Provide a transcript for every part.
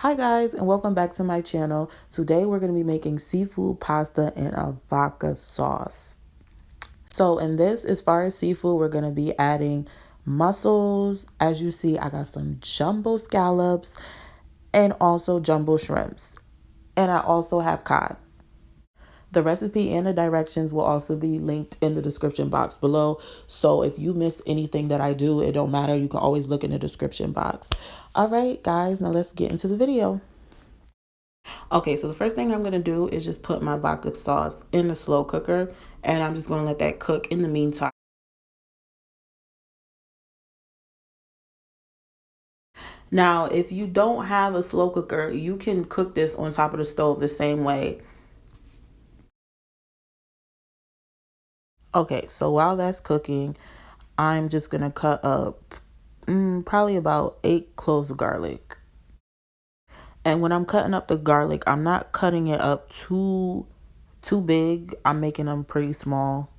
Hi guys, and welcome back to my channel. Today we're going to be making seafood pasta in a vodka sauce. So in this, as far as seafood, we're going to be adding mussels. As you see, I got some jumbo scallops and also jumbo shrimps. And I also have cod. The recipe and the directions will also be linked in the description box below. So if you miss anything that I do, it don't matter. You can always look in the description box. All right, guys, now let's get into the video. Okay, so the first thing I'm going to do is just put my vodka sauce in the slow cooker, and I'm just going to let that cook in the meantime. Now, if you don't have a slow cooker, you can cook this on top of the stove the same way. Okay, so while that's cooking, I'm just going to cut up probably about 8 cloves of garlic. And when I'm cutting up the garlic, I'm not cutting it up too big. I'm making them pretty small.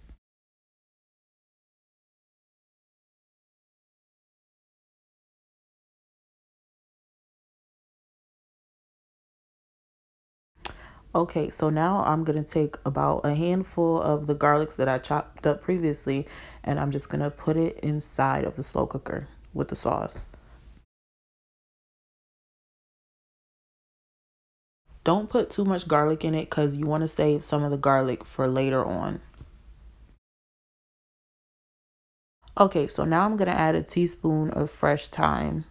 Okay, so now I'm going to take about a handful of the garlics that I chopped up previously, and I'm just going to put it inside of the slow cooker with the sauce. Don't put too much garlic in it because you want to save some of the garlic for later on. Okay, so now I'm going to add a teaspoon of fresh thyme.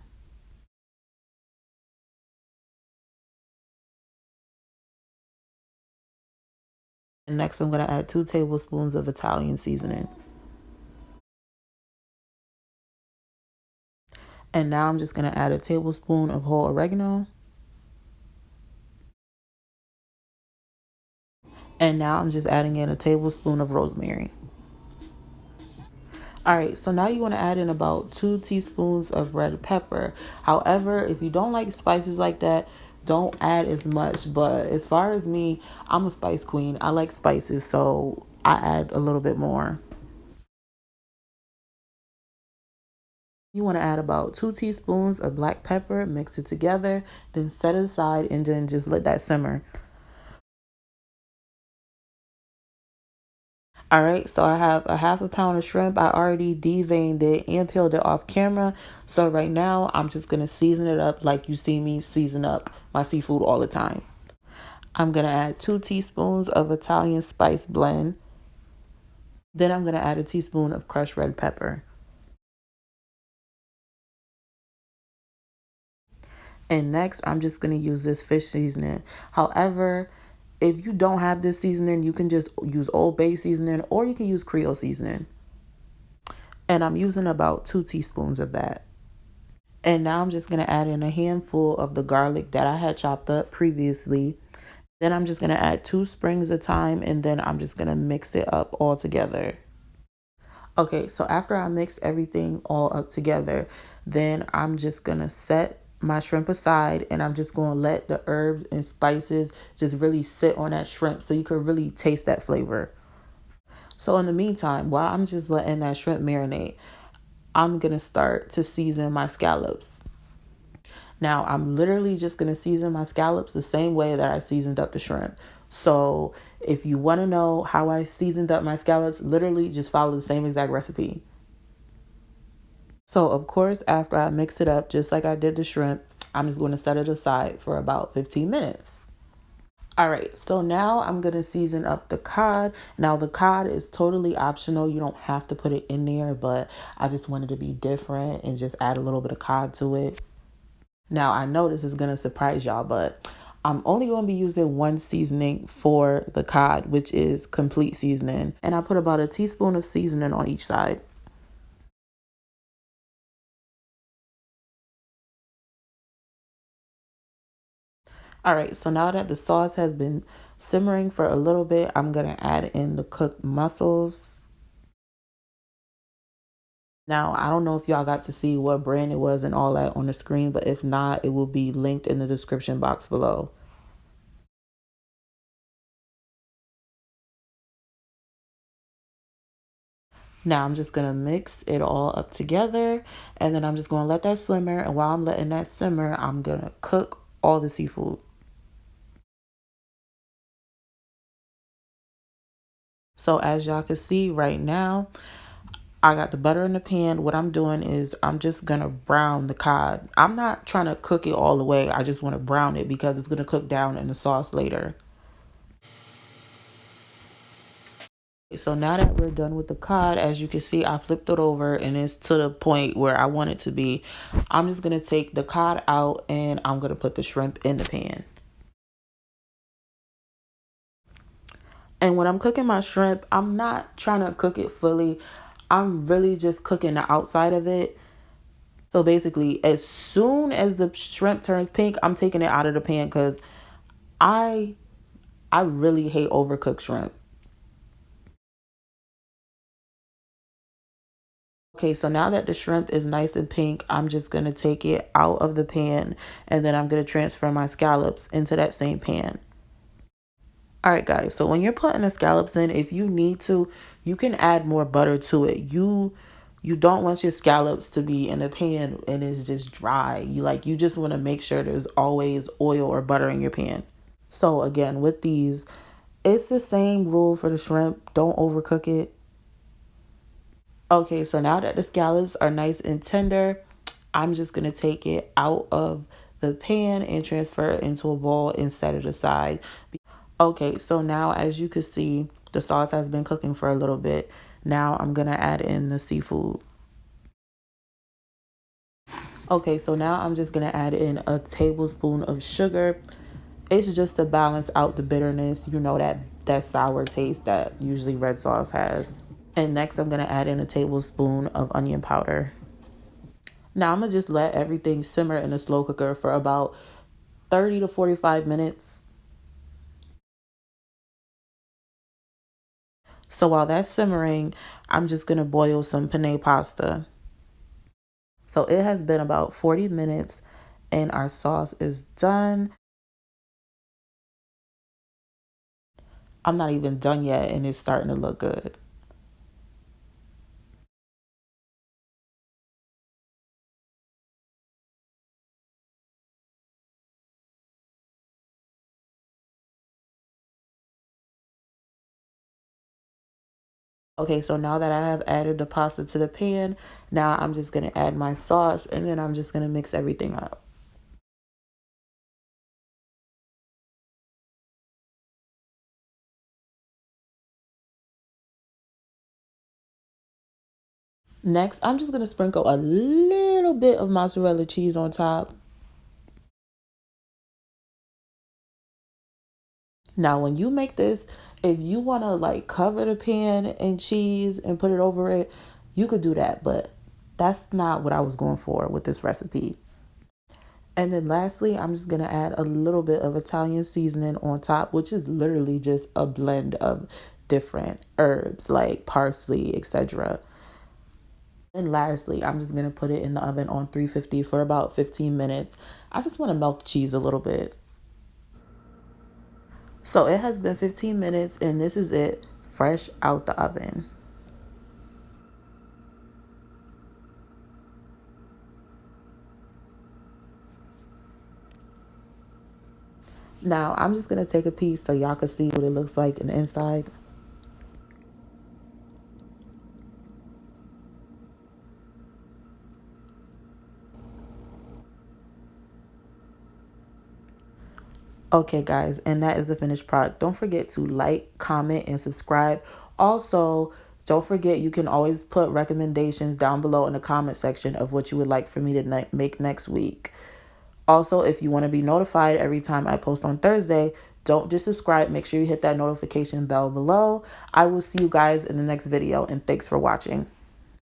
And next I'm going to add 2 tablespoons of Italian seasoning. And now I'm just going to add a tablespoon of whole oregano. And now I'm just adding in a tablespoon of rosemary. All right, so now you want to add in about 2 teaspoons of red pepper. However, if you don't like spices like that, don't add as much. But as far as me, I'm a spice queen. I like spices, so I add a little bit more. You want to add about 2 teaspoons of black pepper, mix it together, then set it aside and then just let that simmer. All right, so I have a half a pound of shrimp. I already deveined it and peeled it off camera. So right now, I'm just going to season it up like you see me season up my seafood all the time. I'm going to add 2 teaspoons of Italian spice blend. Then I'm going to add a teaspoon of crushed red pepper. And next, I'm just going to use this fish seasoning. However, if you don't have this seasoning, you can just use Old Bay seasoning or you can use Creole seasoning. And I'm using about 2 teaspoons of that. And now I'm just going to add in a handful of the garlic that I had chopped up previously. Then I'm just going to add 2 sprigs of thyme and then I'm just going to mix it up all together. Okay, so after I mix everything all up together, then I'm just going to set my shrimp aside and I'm just going to let the herbs and spices just really sit on that shrimp so you can really taste that flavor. So in the meantime, while I'm just letting that shrimp marinate, I'm going to start to season my scallops. Now, I'm literally just going to season my scallops the same way that I seasoned up the shrimp. So if you want to know how I seasoned up my scallops, literally just follow the same exact recipe. So of course, after I mix it up, just like I did the shrimp, I'm just going to set it aside for about 15 minutes. All right, so now I'm going to season up the cod. Now the cod is totally optional. You don't have to put it in there, but I just wanted to be different and just add a little bit of cod to it. Now, I know this is going to surprise y'all, but I'm only going to be using one seasoning for the cod, which is complete seasoning. And I put about a teaspoon of seasoning on each side. All right, so now that the sauce has been simmering for a little bit, I'm going to add in the cooked mussels. Now, I don't know if y'all got to see what brand it was and all that on the screen, but if not, it will be linked in the description box below. Now I'm just going to mix it all up together and then I'm just going to let that simmer. And while I'm letting that simmer, I'm going to cook all the seafood. So as y'all can see right now, I got the butter in the pan. What I'm doing is I'm just going to brown the cod. I'm not trying to cook it all the way. I just want to brown it because it's going to cook down in the sauce later. So now that we're done with the cod, as you can see, I flipped it over and it's to the point where I want it to be. I'm just going to take the cod out and I'm going to put the shrimp in the pan. And when I'm cooking my shrimp, I'm not trying to cook it fully. I'm really just cooking the outside of it. So basically, as soon as the shrimp turns pink, I'm taking it out of the pan because I I really hate overcooked shrimp. Okay, so now that the shrimp is nice and pink, I'm just going to take it out of the pan and then I'm going to transfer my scallops into that same pan. All right, guys, so when you're putting the scallops in, if you need to, you can add more butter to it. You don't want your scallops to be in a pan and it's just dry. You just want to make sure there's always oil or butter in your pan. So again, with these, it's the same rule for the shrimp. Don't overcook it. Okay, so now that the scallops are nice and tender, I'm just going to take it out of the pan and transfer it into a bowl and set it aside. Okay, so now as you can see, the sauce has been cooking for a little bit. Now I'm going to add in the seafood. Okay, so now I'm just going to add in a tablespoon of sugar. It's just to balance out the bitterness, that sour taste that usually red sauce has. And next I'm going to add in a tablespoon of onion powder. Now I'm going to just let everything simmer in a slow cooker for about 30 to 45 minutes. So while that's simmering, I'm just going to boil some penne pasta. So it has been about 40 minutes and our sauce is done. I'm not even done yet and it's starting to look good. Okay, so now that I have added the pasta to the pan, now I'm just going to add my sauce and then I'm just going to mix everything up. Next, I'm just going to sprinkle a little bit of mozzarella cheese on top. Now, when you make this, if you want to like cover the pan in cheese and put it over it, you could do that, but that's not what I was going for with this recipe. And then lastly, I'm just going to add a little bit of Italian seasoning on top, which is literally just a blend of different herbs like parsley, etc. And lastly, I'm just going to put it in the oven on 350 for about 15 minutes. I just want to melt the cheese a little bit. So it has been 15 minutes and this is it, fresh out the oven. Now I'm just going to take a piece so y'all can see what it looks like in the inside. Okay, guys, and that is the finished product. Don't forget to like, comment, and subscribe. Also, don't forget you can always put recommendations down below in the comment section of what you would like for me to make next week. Also, if you want to be notified every time I post on Thursday, don't just subscribe. Make sure you hit that notification bell below. I will see you guys in the next video, and thanks for watching.